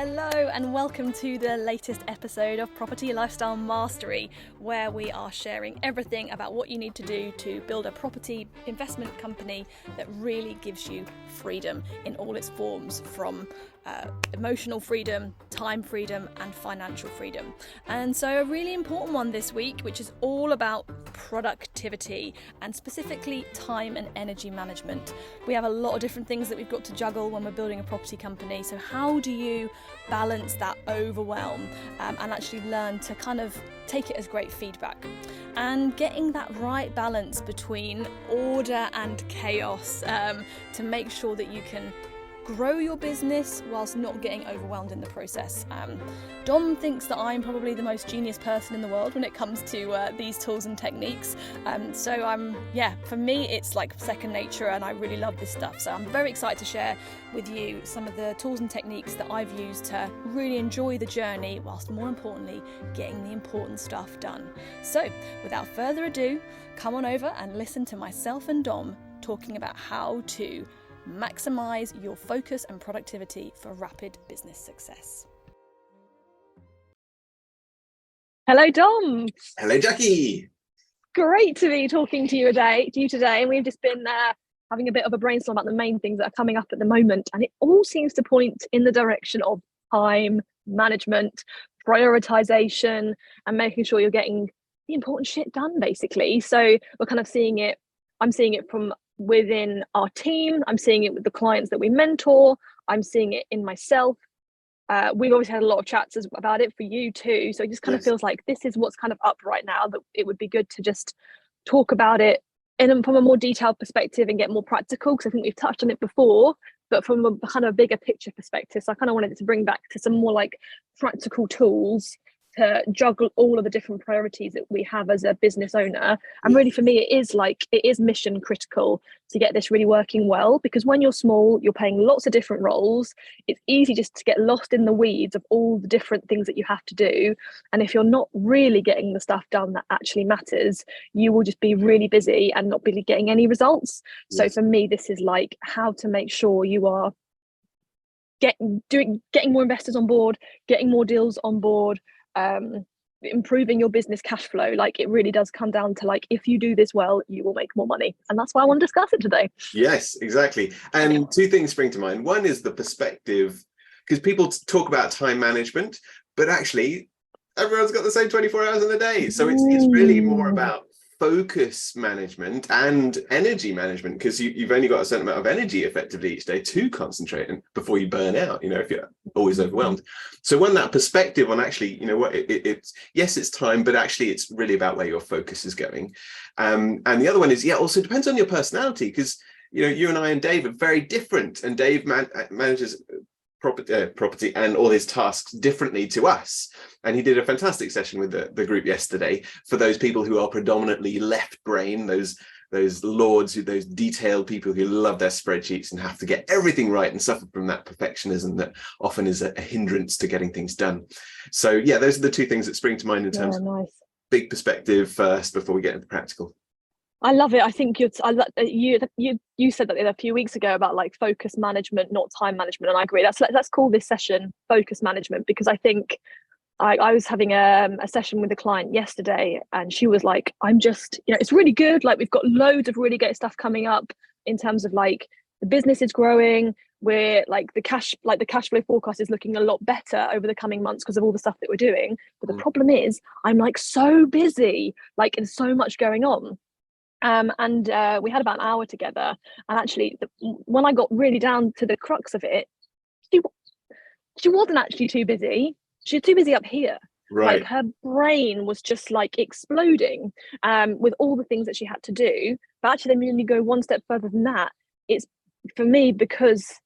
Hello and welcome to the latest episode of Property Lifestyle Mastery, where we are sharing everything about what you need to do to build a property investment company that really gives you freedom in all its forms, from emotional freedom, time freedom and financial freedom. And so a really important one this week, which is all about productivity and specifically time and energy management. We have a lot of different things that we've got to juggle when we're building a property company. So how do you balance that overwhelm and actually learn to kind of take it as great feedback? And getting that right balance between order and chaos to make sure that you can grow your business whilst not getting overwhelmed in the process. Dom thinks that I'm probably the most genius person in the world when it comes to these tools and techniques. For me, it's like second nature and I really love this stuff. So I'm very excited to share with you some of the tools and techniques that I've used to really enjoy the journey whilst more importantly, getting the important stuff done. So without further ado, come on over and listen to myself and Dom talking about how to maximize your focus and productivity for rapid business success. Hello, Dom. Hello, Jackie. Great to be talking to you today. And we've just been having a bit of a brainstorm about the main things that are coming up at the moment. And it all seems to point in the direction of time management, prioritization, and making sure you're getting the important shit done, basically. So we're kind of seeing it. I'm seeing it from within our team. I'm seeing it with the clients that we mentor. I'm seeing it in myself. We've obviously had a lot of chats about it for you too. So it just kind of feels like this is what's kind of up right now, that it would be good to just talk about it from a more detailed perspective and get more practical, because I think we've touched on it before, but from a kind of bigger picture perspective. So I kind of wanted to bring back to some more like practical tools to juggle all of the different priorities that we have as a business owner. And really for me, it is mission critical to get this really working well, because when you're small, you're playing lots of different roles. It's easy just to get lost in the weeds of all the different things that you have to do. And if you're not really getting the stuff done that actually matters, you will just be really busy and not really getting any results. So for me, this is like how to make sure you are getting more investors on board, getting more deals on board, improving your business cash flow. Like, it really does come down to, like, if you do this well, you will make more money. And that's why I want to discuss it today. Yes, exactly. And two things spring to mind. One is the perspective, because people talk about time management, but actually everyone's got the same 24 hours in the day. So it's really more about focus management and energy management, because you've only got a certain amount of energy effectively each day to concentrate and before you burn out, if you're always overwhelmed. So when that perspective on actually, it's yes, it's time, but actually it's really about where your focus is going. And the other one is, also depends on your personality, because you and I and Dave are very different, and Dave manages property and all his tasks differently to us, and he did a fantastic session with the group yesterday for those people who are predominantly left brain, those lords, those detailed people who love their spreadsheets and have to get everything right and suffer from that perfectionism that often is a hindrance to getting things done. So those are the two things that spring to mind in terms of big perspective first before we get into practical. I love it. I think you said that a few weeks ago about like focus management, not time management, and I agree. Let's call this session focus management, because I think I was having a session with a client yesterday, and she was like, "I'm just, it's really good. Like, we've got loads of really great stuff coming up in terms of like the business is growing. We're like the cash flow forecast is looking a lot better over the coming months because of all the stuff that we're doing. But the problem is, I'm like so busy, like, and so much going on." We had about an hour together, and actually when I got really down to the crux of it, she wasn't actually too busy. She was too busy up here. Right. Like, her brain was just like exploding with all the things that she had to do. But actually, then when you go one step further than that, it's for me because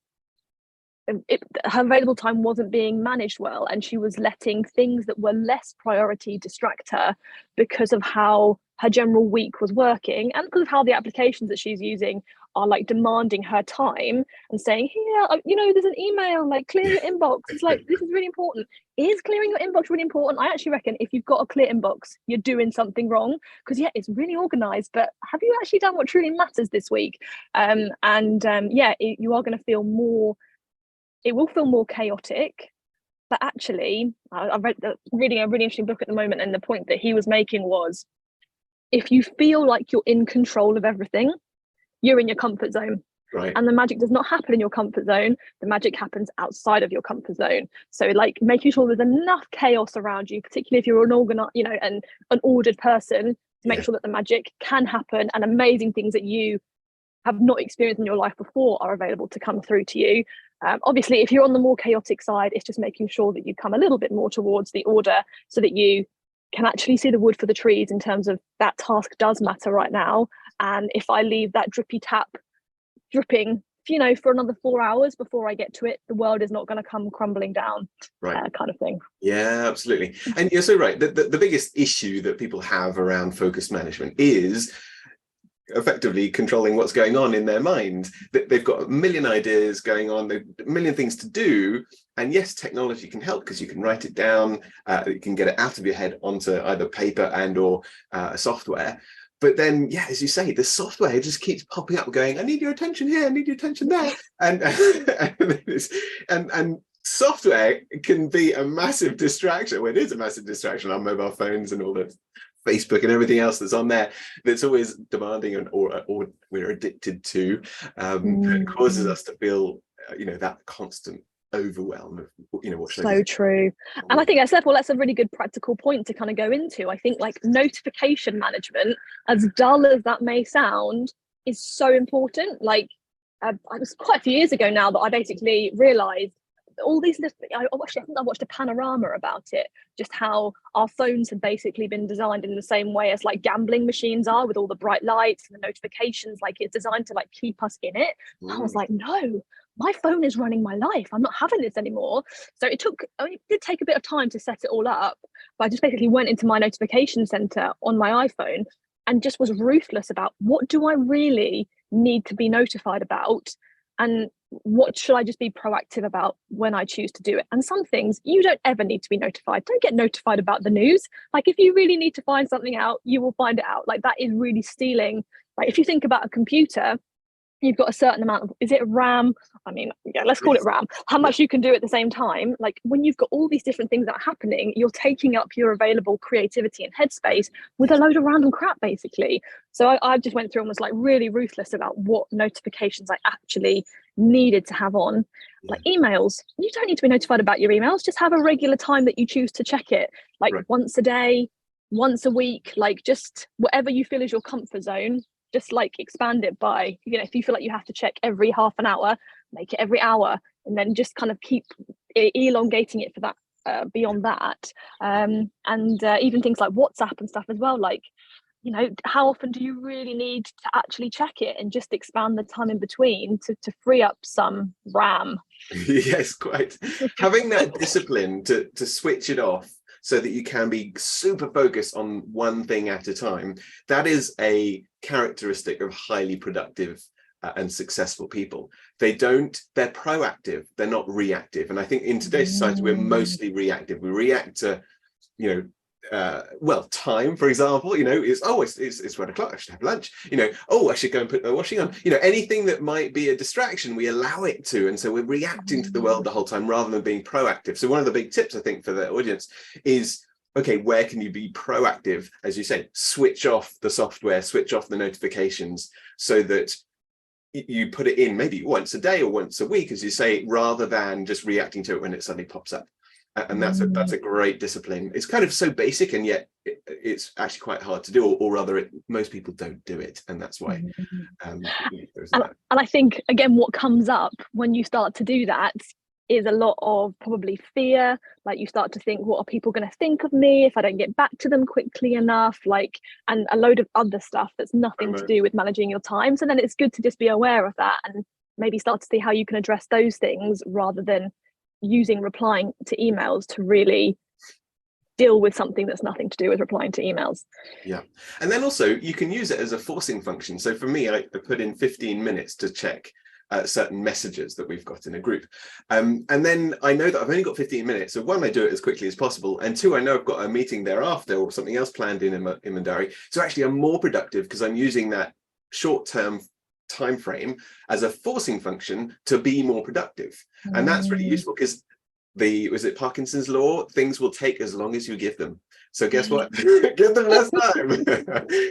her available time wasn't being managed well, and she was letting things that were less priority distract her because of how her general week was working, and because of how the applications that she's using are like demanding her time and saying, "Here, there's an email, like, clear your inbox." It's like, this is really important. Is clearing your inbox really important? I actually reckon if you've got a clear inbox, you're doing something wrong, because it's really organized, but have you actually done what truly matters this week? You are going to feel more. It will feel more chaotic, But actually, I've reading a really interesting book at the moment, and the point that he was making was, if you feel like you're in control of everything, you're in your comfort zone. Right. And the magic does not happen in your comfort zone. The magic happens outside of your comfort zone. So like making sure there's enough chaos around you, particularly if you're an organized, and an ordered person, to make sure that the magic can happen and amazing things that you have not experienced in your life before are available to come through to you. Obviously, if you're on the more chaotic side, it's just making sure that you come a little bit more towards the order so that you can actually see the wood for the trees in terms of that task does matter right now. And if I leave that drippy tap dripping, for another 4 hours before I get to it, the world is not going to come crumbling down, right? Kind of thing. Yeah, absolutely. And you're so right. The biggest issue that people have around focus management is effectively controlling what's going on in their mind. They've got a million ideas going on, a million things to do. And yes, technology can help because you can write it down, you can get it out of your head onto either paper and or software. But then, yeah, as you say, the software just keeps popping up going, I need your attention here, I need your attention there. And software can be a massive distraction. Well, it is a massive distraction on mobile phones and all that, Facebook and everything else that's on there, that's always demanding or we're addicted to, that causes us to feel, that constant overwhelm of, what should I do? True. And I think that's a really good practical point to kind of go into. I think like notification management, as dull as that may sound, is so important. Like it was quite a few years ago now that I basically realized all these I think I watched a panorama about it, just how our phones had basically been designed in the same way as like gambling machines are, with all the bright lights and the notifications. Like it's designed to like keep us in it. I was like, no, my phone is running my life. I'm not having this anymore. So it did take a bit of time to set it all up, but I just basically went into my notification center on my iPhone and just was ruthless about, what do I really need to be notified about, and what should I just be proactive about when I choose to do it. And some things you don't ever need to be notified. Don't get notified about the news. Like if you really need to find something out, you will find it out. Like that is really stealing. Like if you think about a computer, you've got a certain amount of, is it RAM? I mean, yeah, let's call it RAM. How much you can do at the same time. Like when you've got all these different things that are happening, you're taking up your available creativity and headspace with a load of random crap, basically. So I just went through and was like really ruthless about what notifications I actually needed to have on. Like emails, you don't need to be notified about your emails. Just have a regular time that you choose to check it, like once a day, once a week, like just whatever you feel is your comfort zone. Just like expand it by, if you feel like you have to check every half an hour, make it every hour, and then just kind of keep elongating it for that beyond that. And even things like WhatsApp and stuff as well. Like, how often do you really need to actually check it, and just expand the time in between to free up some RAM? Yes, quite. Having that discipline to switch it off so that you can be super focused on one thing at a time, that is a characteristic of highly productive and successful people. They're proactive, they're not reactive. And I think in today's society, we're mostly reactive. We react to, time, for example, it's 1 o'clock, I should have lunch, I should go and put my washing on, anything that might be a distraction, we allow it to. And so we're reacting to the world the whole time rather than being proactive. So one of the big tips, I think, for the audience is, okay, where can you be proactive? As you say, switch off the software, switch off the notifications, so that you put it in maybe once a day or once a week, as you say, rather than just reacting to it when it suddenly pops up. And that's a great discipline. It's kind of so basic, and yet it's actually quite hard to do, or rather most people don't do it, and that's why. And I think, again, what comes up when you start to do that is a lot of probably fear. Like you start to think, what are people going to think of me if I don't get back to them quickly enough? Like, and a load of other stuff that's nothing to do with managing your time. So then it's good to just be aware of that and maybe start to see how you can address those things, rather than using replying to emails to really deal with something that's nothing to do with replying to emails. Yeah. And then also you can use it as a forcing function. So for me, I put in 15 minutes to check certain messages that we've got in a group. And then I know that I've only got 15 minutes. So one, I do it as quickly as possible. And two, I know I've got a meeting thereafter or something else planned in my diary. So actually I'm more productive because I'm using that short-term time frame as a forcing function to be more productive. And that's really useful, because was it Parkinson's law? Things will take as long as you give them. So guess what? Give them less time.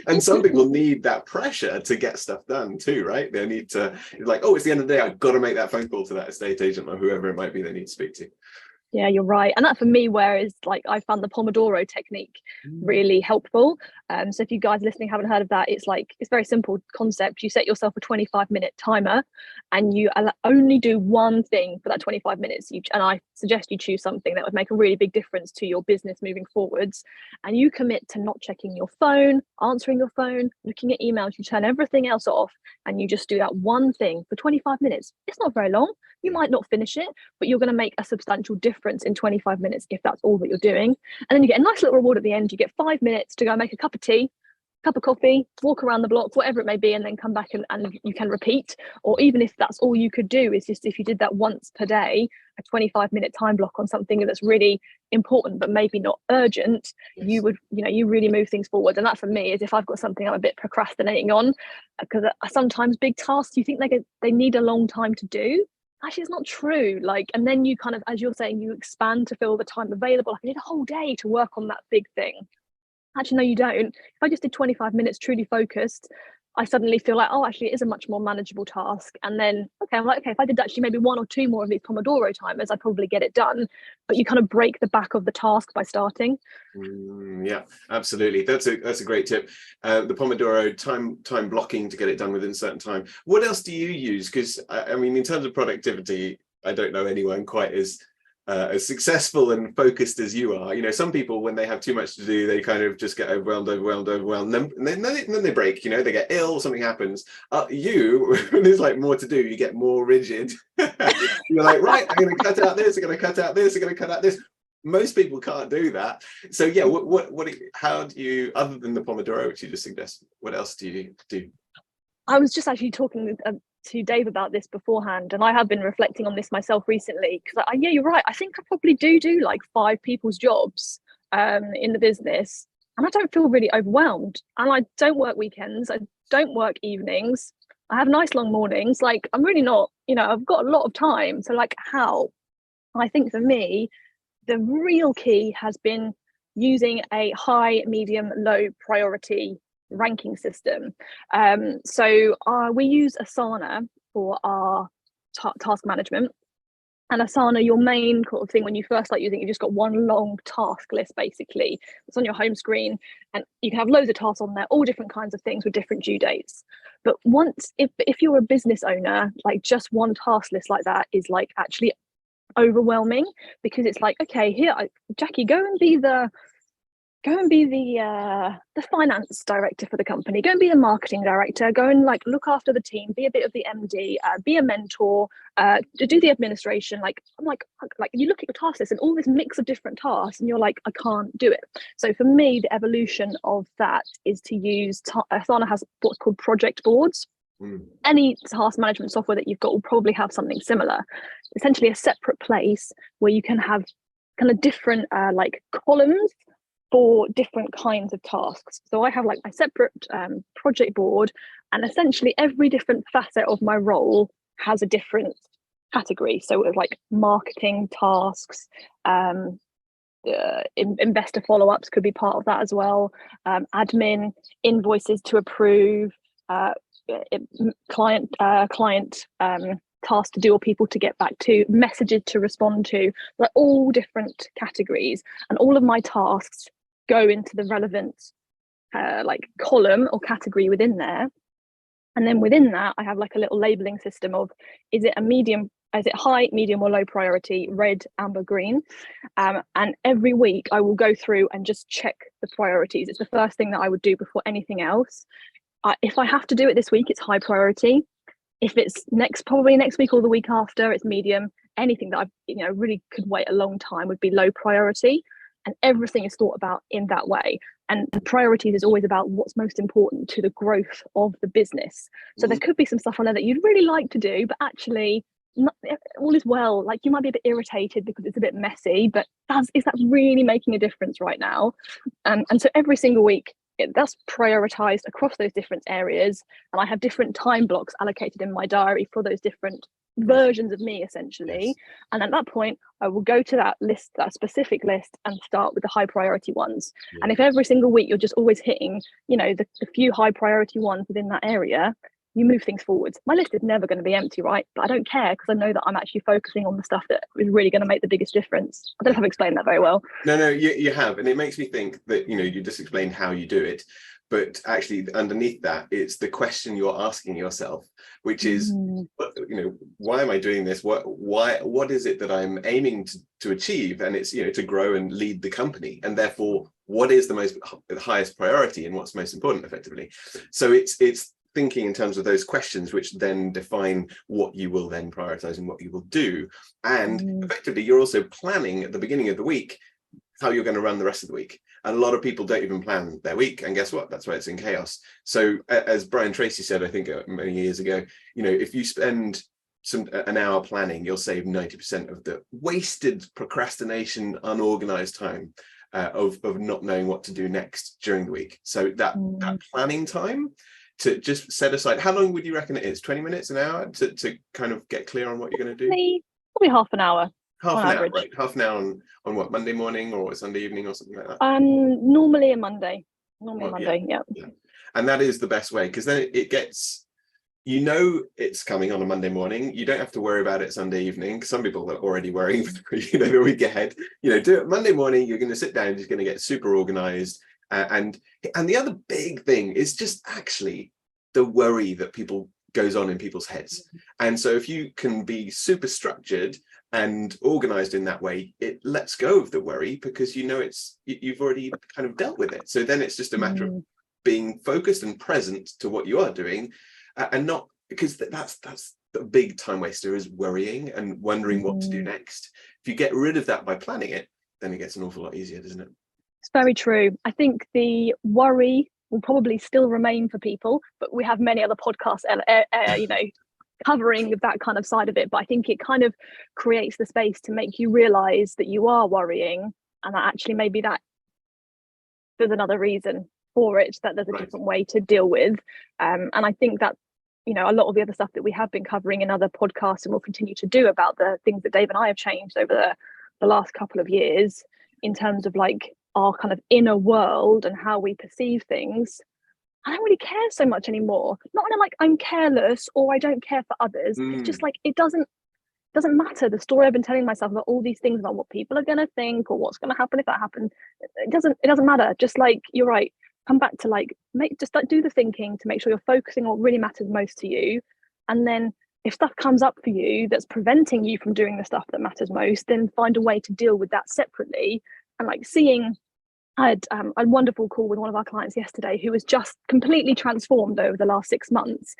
And some people need that pressure to get stuff done too, right? They need to, like, oh, it's the end of the day, I've got to make that phone call to that estate agent or whoever it might be they need to speak to. Yeah, you're right. And that for me, whereas like I found the Pomodoro technique really helpful. So if you guys listening haven't heard of that, it's very simple concept. You set yourself a 25-minute timer and you only do one thing for that 25 minutes. And I suggest you choose something that would make a really big difference to your business moving forwards. And you commit to not checking your phone, answering your phone, looking at emails. You turn everything else off and you just do that one thing for 25 minutes. It's not very long. You might not finish it, but you're going to make a substantial difference in 25 minutes if that's all that you're doing. And then you get a nice little reward at the end. You get 5 minutes to go make a cup of tea, cup of coffee, walk around the block, whatever it may be, and then come back and you can repeat. Or even if that's all you could do, is just if you did that once per day, a 25-minute time block on something that's really important but maybe not urgent, you would, you really move things forward. And that for me is if I've got something I'm a bit procrastinating on, because sometimes big tasks you think they need a long time to do. Actually, it's not true. And then you kind of, as you're saying, you expand to fill the time available. I need a whole day to work on that big thing. Actually, no, you don't. If I just did 25 minutes truly focused, I suddenly feel like, oh, actually, it is a much more manageable task. And then, I'm like, okay, if I did actually maybe 1 or 2 more of these Pomodoro timers, I'd probably get it done. But you kind of break the back of the task by starting. Yeah, absolutely. That's a great tip. The Pomodoro time blocking to get it done within a certain time. What else do you use? Because I mean, in terms of productivity, I don't know anyone quite as successful and focused as you are. Some people, when they have too much to do, they kind of just get overwhelmed, and then they break. They get ill, something happens. When there's like more to do, you get more rigid. You're like, right, I'm going to cut out this, I'm going to cut out this, I'm going to cut out this. Most people can't do that. So yeah, how do you, other than the Pomodoro, which you just suggest, what else do you do? I was just actually talking to Dave about this beforehand, and I have been reflecting on this myself recently, because yeah, you're right. I think I probably do like 5 people's jobs in the business, and I don't feel really overwhelmed. And I don't work weekends, I don't work evenings, I have nice long mornings. I'm really not, I've got a lot of time. So how? I think for me, the real key has been using a high, medium, low priority ranking system. So we use Asana for our task management. And Asana, your main kind of thing when you first start using it, you've just got one long task list basically. It's on your home screen, and you can have loads of tasks on there, all different kinds of things with different due dates. But if you're a business owner, just one task list like that is actually overwhelming, because it's okay, here, Jackie, go and be the finance director for the company, go and be the marketing director, go and look after the team, be a bit of the MD, be a mentor, do the administration. You look at your task list and all this mix of different tasks, and you're like, I can't do it. So for me, the evolution of that is to use Asana has what's called project boards. Any task management software that you've got will probably have something similar. Essentially a separate place where you can have kind of different columns for different kinds of tasks. So I have my separate project board, and essentially every different facet of my role has a different category. So it was marketing tasks, investor follow-ups could be part of that as well, admin, invoices to approve, client tasks to do or people to get back to, messages to respond to, all different categories. And all of my tasks go into the relevant column or category within there. And then within that, I have a little labeling system of, is it high, medium or low priority, red, amber, green. And every week I will go through and just check the priorities. It's the first thing that I would do before anything else. If I have to do it this week, it's high priority. If it's probably next week or the week after, it's medium. Anything that I really could wait a long time would be low priority. And everything is thought about in that way. And the priorities is always about what's most important to the growth of the business. So there could be some stuff on there that you'd really like to do, but actually not, all is well. You might be a bit irritated because it's a bit messy, but is that really making a difference right now? And so every single week, that's prioritized across those different areas. And I have different time blocks allocated in my diary for those different versions of me essentially. Yes. And at that point I will go to that list, that specific list, and start with the high priority ones. Yeah. And if every single week you're just always hitting, you know, the few high priority ones within that area, you move things forwards. My list is never going to be empty, right? But I don't care, because I know that I'm actually focusing on the stuff that is really going to make the biggest difference. I don't know if I've explained that very well. No, you have. And it makes me think that, you know, you just explained how you do it, but actually underneath that, it's the question you're asking yourself, which is, you know, why am I doing this? What is it that I'm aiming to achieve? And it's, you know, to grow and lead the company. And therefore, what is the highest priority and what's most important, effectively? So it's thinking in terms of those questions, which then define what you will then prioritize and what you will do. And effectively, you're also planning at the beginning of the week how you're going to run the rest of the week. And a lot of people don't even plan their week. And guess what? That's why it's in chaos. So as Brian Tracy said, I think many years ago, you know, if you spend an hour planning, you'll save 90% of the wasted procrastination, unorganized time of not knowing what to do next during the week. So that planning time, to just set aside, how long would you reckon it is? 20 minutes, an hour to kind of get clear on what you're going to do? Probably half an hour. Half an hour, right? Half an hour on what, Monday morning or Sunday evening or something like that? Normally a Monday. Yeah. And that is the best way, because then it gets, you know, it's coming on a Monday morning. You don't have to worry about it Sunday evening. Some people are already worrying, you know, the week ahead. You know, do it Monday morning. You're going to sit down. You're going to get super organized. And the other big thing is just actually the worry that goes on in people's heads. And so if you can be super structured and organized in that way, it lets go of the worry, because you know you've already kind of dealt with it. So then it's just a matter of being focused and present to what you are doing, and not, because that's the big time waster, is worrying and wondering what to do next. If you get rid of that by planning it, then it gets an awful lot easier, doesn't it? It's very true. I think the worry will probably still remain for people, but we have many other podcasts, you know, covering that kind of side of it. But I think it kind of creates the space to make you realize that you are worrying, and that actually maybe that there's another reason for it, that there's a different way to deal with. And I think that, you know, a lot of the other stuff that we have been covering in other podcasts and will continue to do about the things that Dave and I have changed over the last couple of years in terms of like our kind of inner world and how we perceive things, I don't really care so much anymore. Not in a like I'm careless or I don't care for others. It's just like it doesn't matter. The story I've been telling myself about all these things about what people are going to think or what's going to happen if that happens, it doesn't matter. Just like, you're right, come back to like do the thinking to make sure you're focusing on what really matters most to you. And then if stuff comes up for you that's preventing you from doing the stuff that matters most, then find a way to deal with that separately. And like I had a wonderful call with one of our clients yesterday who was just completely transformed over the last 6 months,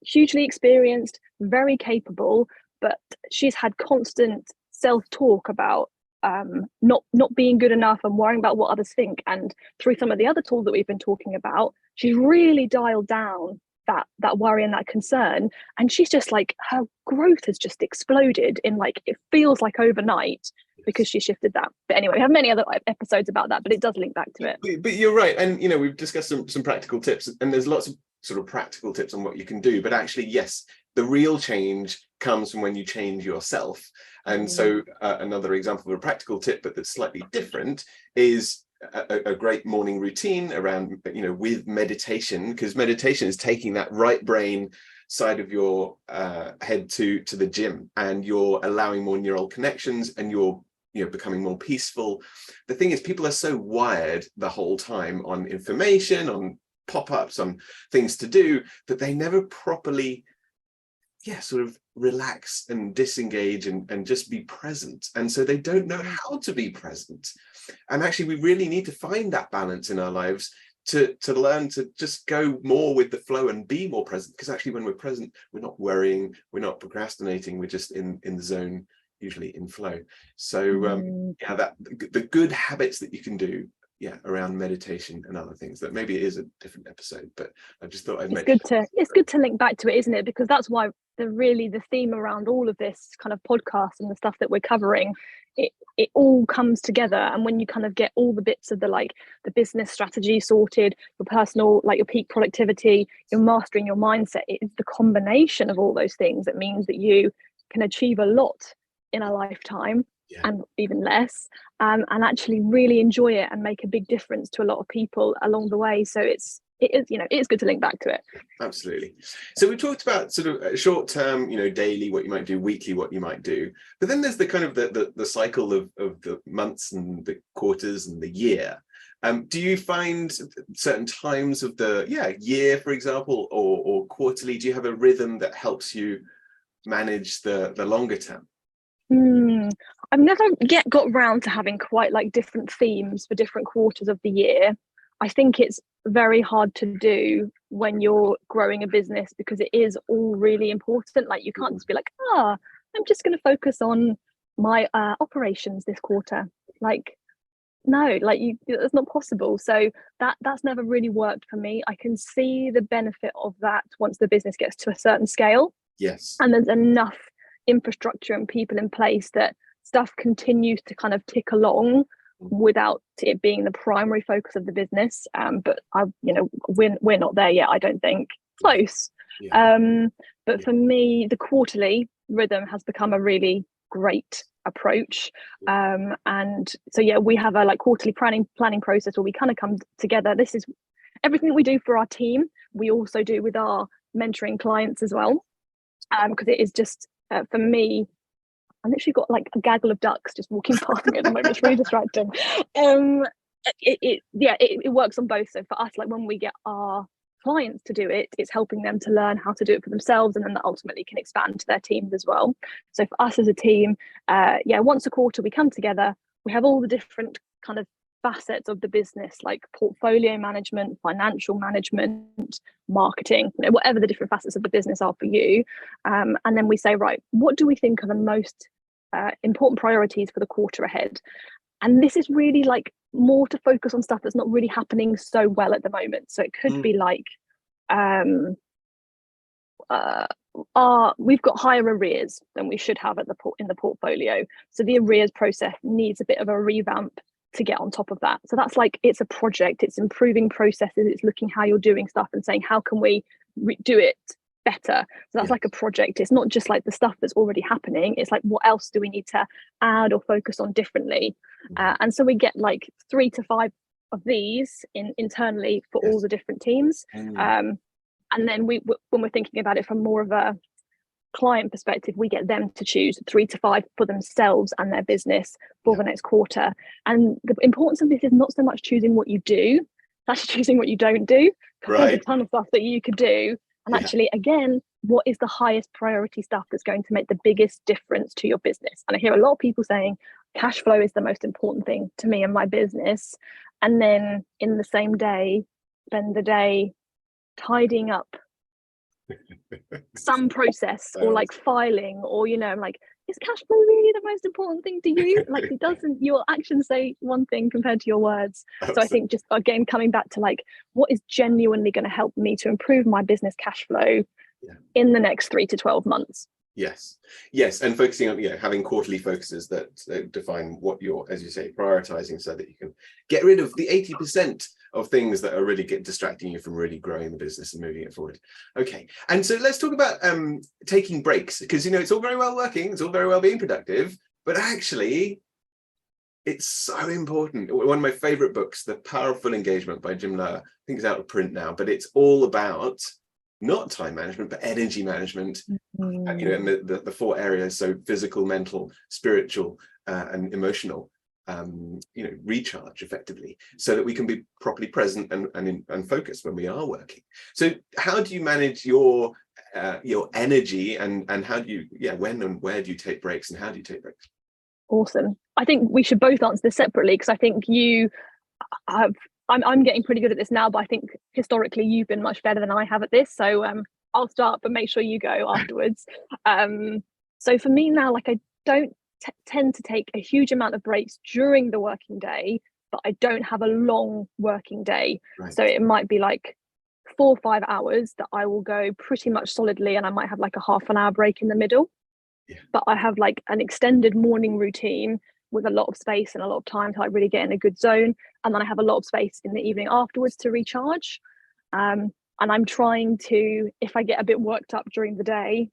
hugely experienced, very capable, but she's had constant self-talk about not being good enough and worrying about what others think. And through some of the other tools that we've been talking about, she's really dialed down that worry and that concern. And she's just like, her growth has just exploded in like, it feels like overnight, because she shifted that. But anyway, we have many other episodes about that, but it does link back to it. But you're right. And, you know, we've discussed some practical tips, and there's lots of sort of practical tips on what you can do. But actually, yes, the real change comes from when you change yourself. And so another example of a practical tip, but that's slightly different, is a great morning routine around, you know, with meditation, because meditation is taking that right brain side of your head to the gym, and you're allowing more neural connections, and you're becoming more peaceful. The thing is, people are so wired the whole time on information, on pop-ups, on things to do, that they never properly sort of relax and disengage and just be present. And so they don't know how to be present. And actually, we really need to find that balance in our lives to learn to just go more with the flow and be more present. Because actually, when we're present, we're not worrying, we're not procrastinating, we're just in the zone, usually in flow. So the good habits that you can do around meditation and other things, that maybe it is a different episode, but I just thought it's good to link back to it, isn't it? Because that's why the theme around all of this kind of podcast and the stuff that we're covering, it all comes together. And when you kind of get all the bits of the business strategy sorted, your personal, like your peak productivity, you're mastering your mindset, it's the combination of all those things that means that you can achieve a lot in a lifetime, and even less, and actually really enjoy it and make a big difference to a lot of people along the way. So it is, you know, it is good to link back to it. Absolutely. So we talked about sort of short term, you know, daily, what you might do, weekly, what you might do. But then there's the kind of the cycle of the months and the quarters and the year. Do you find certain times of the year, for example, or quarterly, do you have a rhythm that helps you manage the longer term? I've never yet got round to having quite like different themes for different quarters of the year. I think it's very hard to do when you're growing a business because it is all really important. Like you can't just be like, I'm just going to focus on my operations this quarter. Like, no, like that's not possible. So that's never really worked for me. I can see the benefit of that once the business gets to a certain scale. Yes. And there's enough infrastructure and people in place that stuff continues to kind of tick along without it being the primary focus of the business. But we're not there yet, I don't think. Close. But for me, the quarterly rhythm has become a really great approach. And so we have a like quarterly planning process where we kind of come together. This is everything that we do for our team, we also do with our mentoring clients as well. Because it is just for me, I've literally got like a gaggle of ducks just walking past me at the moment. It's really distracting. It works on both. So for us, like when we get our clients to do it, it's helping them to learn how to do it for themselves, and then that ultimately can expand to their teams as well. So for us as a team, once a quarter we come together, we have all the different kind of facets of the business, like portfolio management, financial management, marketing, whatever the different facets of the business are for you. And then we say, right, what do we think are the most important priorities for the quarter ahead? And this is really like more to focus on stuff that's not really happening so well at the moment. So it could be like we've got higher arrears than we should have in the portfolio. So the arrears process needs a bit of a revamp to get on top of that. So that's like, it's a project, it's improving processes, it's looking how you're doing stuff and saying, how can we do it better? So that's like a project. It's not just like the stuff that's already happening. It's like, what else do we need to add or focus on differently? And so we get like 3 to 5 of these internally for all the different teams. And then when we're thinking about it from more of a client perspective, we get them to choose 3 to 5 for themselves and their business for the next quarter. And the importance of this is not so much choosing what you do, it's actually choosing what you don't do. There's a ton of stuff that you could do. And actually, again, what is the highest priority stuff that's going to make the biggest difference to your business? And I hear a lot of people saying cash flow is the most important thing to me and my business. And then in the same day, spend the day tidying up some process or like filing, or I'm like, is cash flow really the most important thing to you? Like, it doesn't, your actions say one thing compared to your words. So I think just again coming back to like, what is genuinely going to help me to improve my business cash flow in the next 3 to 12 months? Yes, and focusing on having quarterly focuses that define what you're, as you say, prioritizing, so that you can get rid of the 80% of things that are really distracting you from really growing the business and moving it forward. Okay, and so let's talk about taking breaks, because it's all very well working, it's all very well being productive, but actually it's so important. One of my favorite books, The Powerful Engagement by Jim Lower, I think it's out of print now, but it's all about not time management, but energy management, and the 4 areas, so physical, mental, spiritual, and emotional, recharge effectively, so that we can be properly present and focused when we are working. So how do you manage your energy, and how do you, when and where do you take breaks, and how do you take breaks? Awesome. I think we should both answer this separately, because I think I'm getting pretty good at this now, but I think historically you've been much better than I have at this. So I'll start, but make sure you go afterwards. So for me now, like I don't tend to take a huge amount of breaks during the working day, but I don't have a long working day. So it might be like 4 or 5 hours that I will go pretty much solidly, and I might have like a half an hour break in the middle. But I have like an extended morning routine with a lot of space and a lot of time to like really get in a good zone, and then I have a lot of space in the evening afterwards to recharge. And I'm trying to, if I get a bit worked up during the day,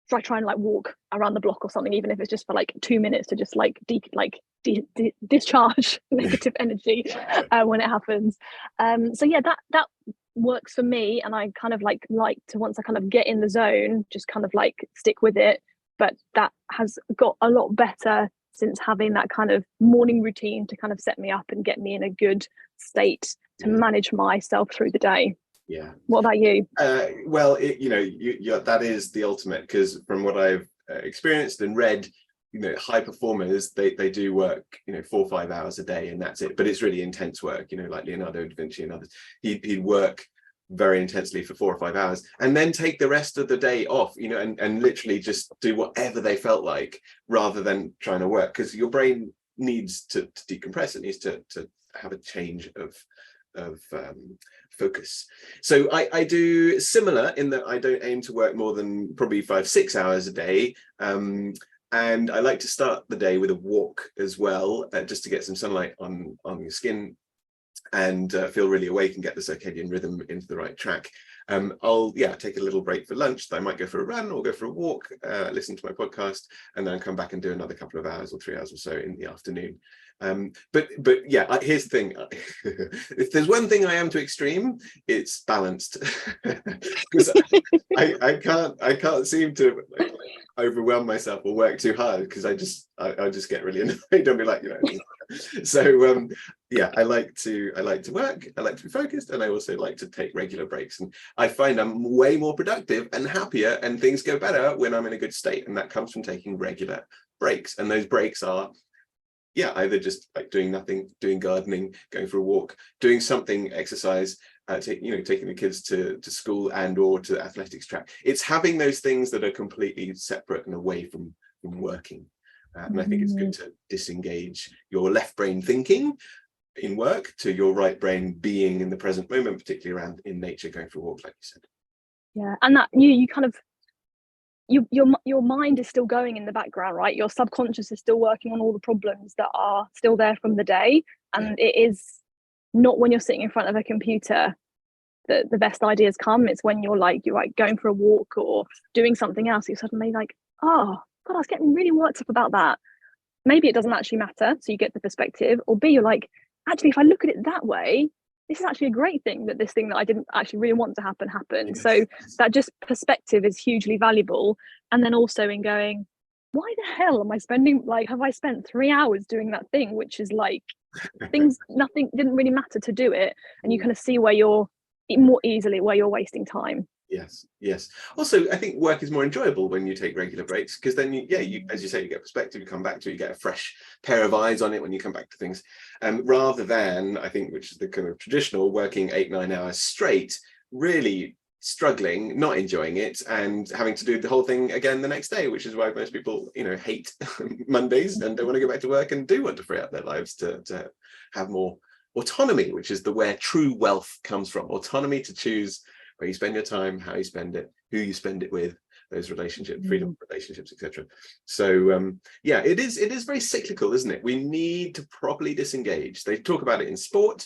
try and like walk around the block or something, even if it's just for like 2 minutes, to just like discharge negative energy when it happens. So yeah, that works for me, and I kind of like to, once I kind of get in the zone, just kind of like stick with it. But that has got a lot better since having that kind of morning routine to kind of set me up and get me in a good state to manage myself through the day. Yeah. What about you? Well, that is the ultimate, because from what I've experienced and read, high performers, they do work 4 or 5 hours a day, and that's it. But it's really intense work, like Leonardo da Vinci and others. He'd work very intensely for 4 or 5 hours and then take the rest of the day off, and literally just do whatever they felt like, rather than trying to work, because your brain needs to decompress. It needs to have a change of focus. So I do similar, in that I don't aim to work more than probably 5-6 hours a day, and I like to start the day with a walk as well, just to get some sunlight on your skin and feel really awake and get the circadian rhythm into the right track. I'll take a little break for lunch. I might go for a run or go for a walk, listen to my podcast, and then come back and do another couple of hours or 3 hours or so in the afternoon. But yeah, here's the thing. If there's one thing I am to extreme, it's balanced. Because I can't seem to overwhelm myself or work too hard, because I just get really annoyed. I'll be like, so I like to work, I like to be focused, and I also like to take regular breaks. And I find I'm way more productive and happier, and things go better when I'm in a good state, and that comes from taking regular breaks. And those breaks are either just like doing nothing, doing gardening, going for a walk, doing something, exercise, taking the kids to school and or to the athletics track. It's having those things that are completely separate and away from working. And I think it's good to disengage your left brain thinking in work to your right brain being in the present moment, particularly around in nature, going for a walk, like you said. Yeah, and that you kind of, your mind is still going in the background, right? Your subconscious is still working on all the problems that are still there from the day, and it is not when you're sitting in front of a computer that the best ideas come. It's when you're going for a walk or doing something else, you're suddenly like, oh god, I was getting really worked up about that. Maybe it doesn't actually matter, so you get the perspective. Or B, you're like, actually, if I look at it that way, this is actually a great thing, that this thing that I didn't actually really want to happen happened. So that just perspective is hugely valuable. And then also in going, why the hell am I spending, have I spent 3 hours doing that thing, which is nothing didn't really matter to do it. And you kind of see where you're more easily where you're wasting time. Yes. Also, I think work is more enjoyable when you take regular breaks, because then you, as you say, you get perspective, you come back to it, you get a fresh pair of eyes on it when you come back to things, rather than, I think, which is the kind of traditional, working 8-9 hours straight, really struggling, not enjoying it, and having to do the whole thing again the next day, which is why most people hate Mondays and don't want to go back to work, and do want to free up their lives to have more autonomy, which is where true wealth comes from. Autonomy to choose where you spend your time, how you spend it, who you spend it with, those relationships, freedom relationships, etc. So it is very cyclical, isn't it? We need to properly disengage. They talk about it in sport.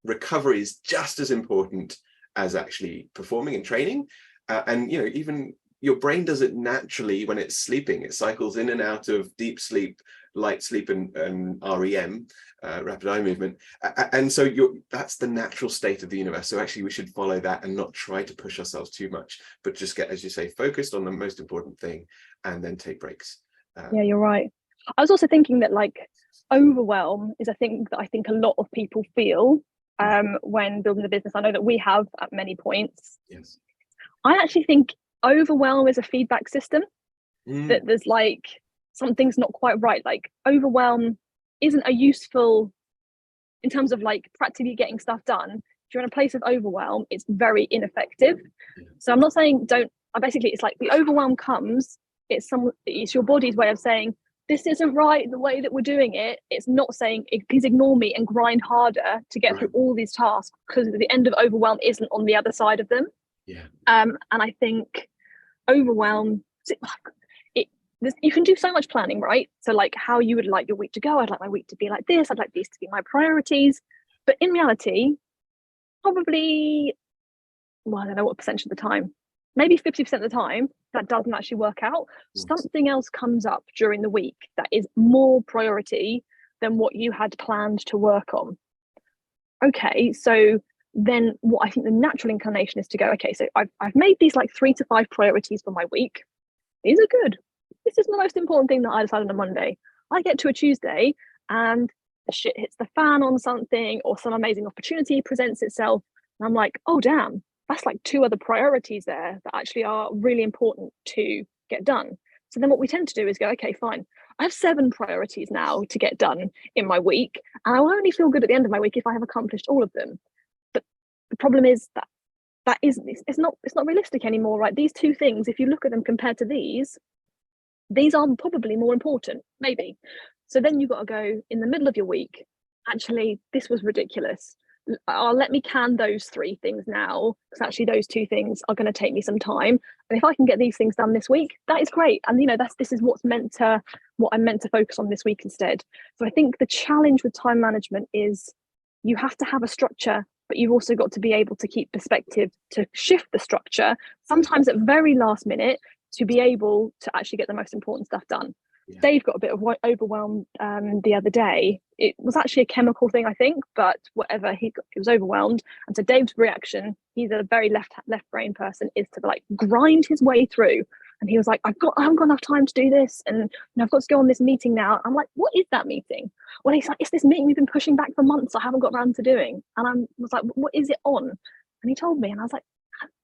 Recovery is just as important as actually performing and training. And even your brain does it naturally when it's sleeping. It cycles in and out of deep sleep, light sleep, and REM, rapid eye movement, and so that's the natural state of the universe. So actually we should follow that and not try to push ourselves too much, but just get, as you say, focused on the most important thing, and then take breaks. Yeah, you're right. I was also thinking that overwhelm is a thing that I think a lot of people feel when building a business. I know that we have at many points. Yes. I actually think overwhelm is a feedback system, that there's something's not quite right. Overwhelm isn't a useful, in terms of practically getting stuff done. If you're in a place of overwhelm, it's very ineffective. So I'm not saying it's the overwhelm comes, it's your body's way of saying, this isn't right the way that we're doing it. It's not saying, please ignore me and grind harder to get through all these tasks, because the end of overwhelm isn't on the other side of them. And I think overwhelm, you can do so much planning, right? So how you would like your week to go. I'd like my week to be like this. I'd like these to be my priorities. But in reality, probably, I don't know what percentage of the time, maybe 50% of the time that doesn't actually work out. Something else comes up during the week that is more priority than what you had planned to work on. Okay, so then what I think the natural inclination is to go, okay, so I've made these like 3 to 5 priorities for my week. These are good. This is the most important thing that I decided on a Monday. I get to a Tuesday and shit hits the fan on something, or some amazing opportunity presents itself. And I'm like, oh, damn, that's like 2 other priorities there that actually are really important to get done. So then what we tend to do is go, okay, fine. I have 7 priorities now to get done in my week. And I will only feel good at the end of my week if I have accomplished all of them. But the problem is that isn't, it's not realistic anymore, right? These 2 things, if you look at them compared to these are probably more important, maybe. So then you've got to go in the middle of your week, actually, this was ridiculous. Let me can those 3 things now, because actually those 2 things are going to take me some time. And if I can get these things done this week, that is great. And this is what I'm meant to focus on this week instead. So I think the challenge with time management is you have to have a structure, but you've also got to be able to keep perspective, to shift the structure, sometimes at very last minute, to be able to actually get the most important stuff done. Yeah. Dave got a bit of overwhelmed the other day. It was actually a chemical thing, I think, but whatever, he was overwhelmed. And so Dave's reaction, he's a very left brain person, is to like grind his way through. And he was like, I haven't got enough time to do this, and I've got to go on this meeting now. I'm like, what is that meeting? Well, he's like, it's this meeting we've been pushing back for months, I haven't got around to doing. And I was like, what is it on? And he told me, and I was like,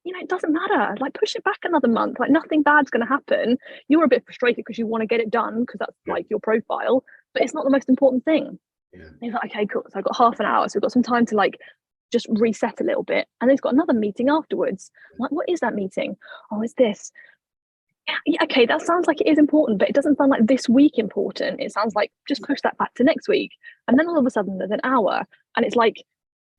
it doesn't matter, like push it back another month, like nothing bad's going to happen. You're a bit frustrated because you want to get it done because that's like your profile, but it's not the most important thing. He's like, okay, cool, so I've got half an hour, so we've got some time to like just reset a little bit. And then he's got another meeting afterwards. I'm like, what is that meeting? Oh, it's this. Yeah, okay, that sounds like it is important, but it doesn't sound like this week important. It sounds like just push that back to next week. And then all of a sudden there's an hour, and it's like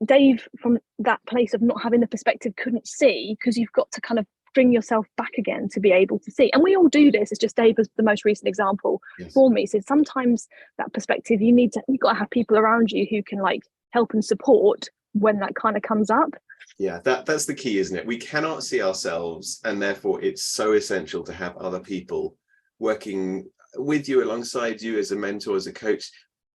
Dave, from that place of not having the perspective, couldn't see, because you've got to kind of bring yourself back again to be able to see. And we all do this. It's just Dave was the most recent example for me. So sometimes that perspective, you've got to have people around you who can like help and support when that kind of comes up. Yeah, that's the key, isn't it? We cannot see ourselves, and therefore it's so essential to have other people working with you, alongside you, as a mentor, as a coach,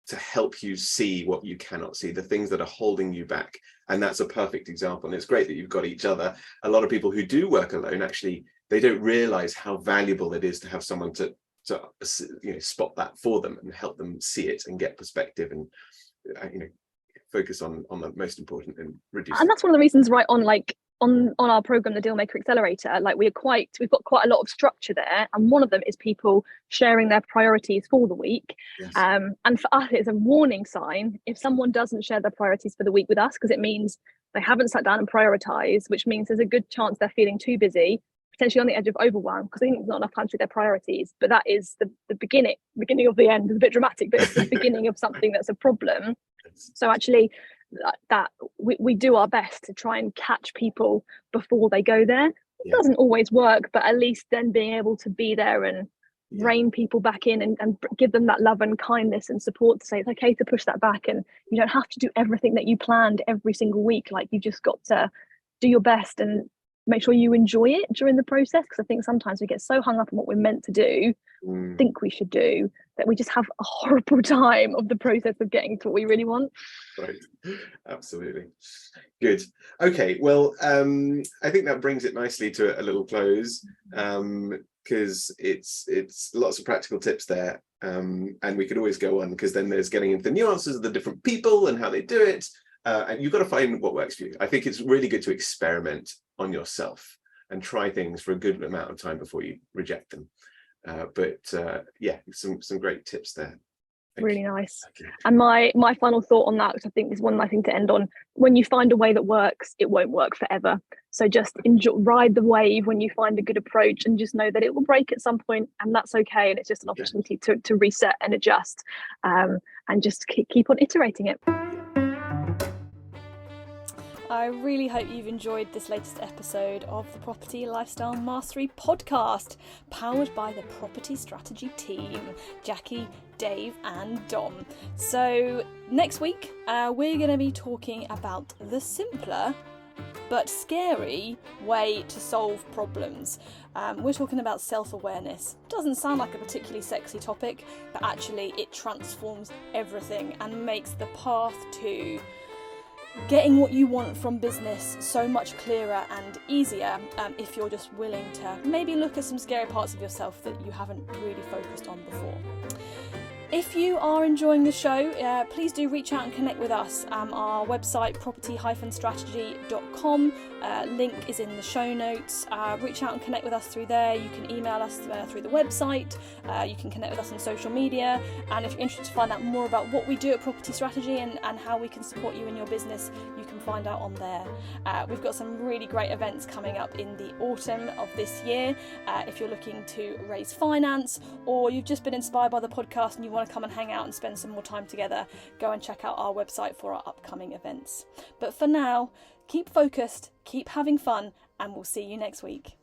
to help you see what you cannot see, the things that are holding you back. And that's a perfect example. And it's great that you've got each other. A lot of people who do work alone, actually, they don't realize how valuable it is to have someone to spot that for them and help them see it and get perspective and focus on the most important and reduce. And that's one of the reasons, right, on our program, the Dealmaker Accelerator, like we've got quite a lot of structure there, and one of them is people sharing their priorities for the week. And for us, it's a warning sign if someone doesn't share their priorities for the week with us, because it means they haven't sat down and prioritized, which means there's a good chance they're feeling too busy, potentially on the edge of overwhelm, because they think there's not enough time to do their priorities. But that is the beginning of the end. It's a bit dramatic, but it's the beginning of something that's a problem. So actually, that we do our best to try and catch people before they go there. It doesn't always work, but at least then being able to be there and rein people back in and give them that love and kindness and support to say it's okay to push that back, and you don't have to do everything that you planned every single week. Like, you just got to do your best and make sure you enjoy it during the process, because I think sometimes we get so hung up on what we're meant to do, think we should do, that we just have a horrible time of the process of getting to what we really want. Right, absolutely. Good. Okay, well, I think that brings it nicely to a little close, because it's lots of practical tips there, and we could always go on, because then there's getting into the nuances of the different people and how they do it, and you've got to find what works for you. I think it's really good to experiment on yourself and try things for a good amount of time before you reject them. But some great tips there. Really nice. And my final thought on that, which I think is one nice thing to end on: when you find a way that works, it won't work forever. So just ride the wave when you find a good approach, and just know that it will break at some point, and that's okay. And it's just an opportunity to reset and adjust, and just keep on iterating it. I really hope you've enjoyed this latest episode of the Property Lifestyle Mastery podcast, powered by the Property Strategy team, Jackie, Dave and Dom. So next week, we're going to be talking about the simpler but scary way to solve problems. We're talking about self-awareness. Doesn't sound like a particularly sexy topic, but actually it transforms everything and makes the path to getting what you want from business so much clearer and easier, if you're just willing to maybe look at some scary parts of yourself that you haven't really focused on before. If you are enjoying the show, please do reach out and connect with us. Our website, property-strategy.com, link is in the show notes. Reach out and connect with us through there. You can email us through the website. You can connect with us on social media. And if you're interested to find out more about what we do at Property Strategy and how we can support you in your business, you can find out on there. We've got some really great events coming up in the autumn of this year. If you're looking to raise finance, or you've just been inspired by the podcast and you want to come and hang out and spend some more time together, go and check out our website for our upcoming events. But for now, keep focused, keep having fun, and we'll see you next week.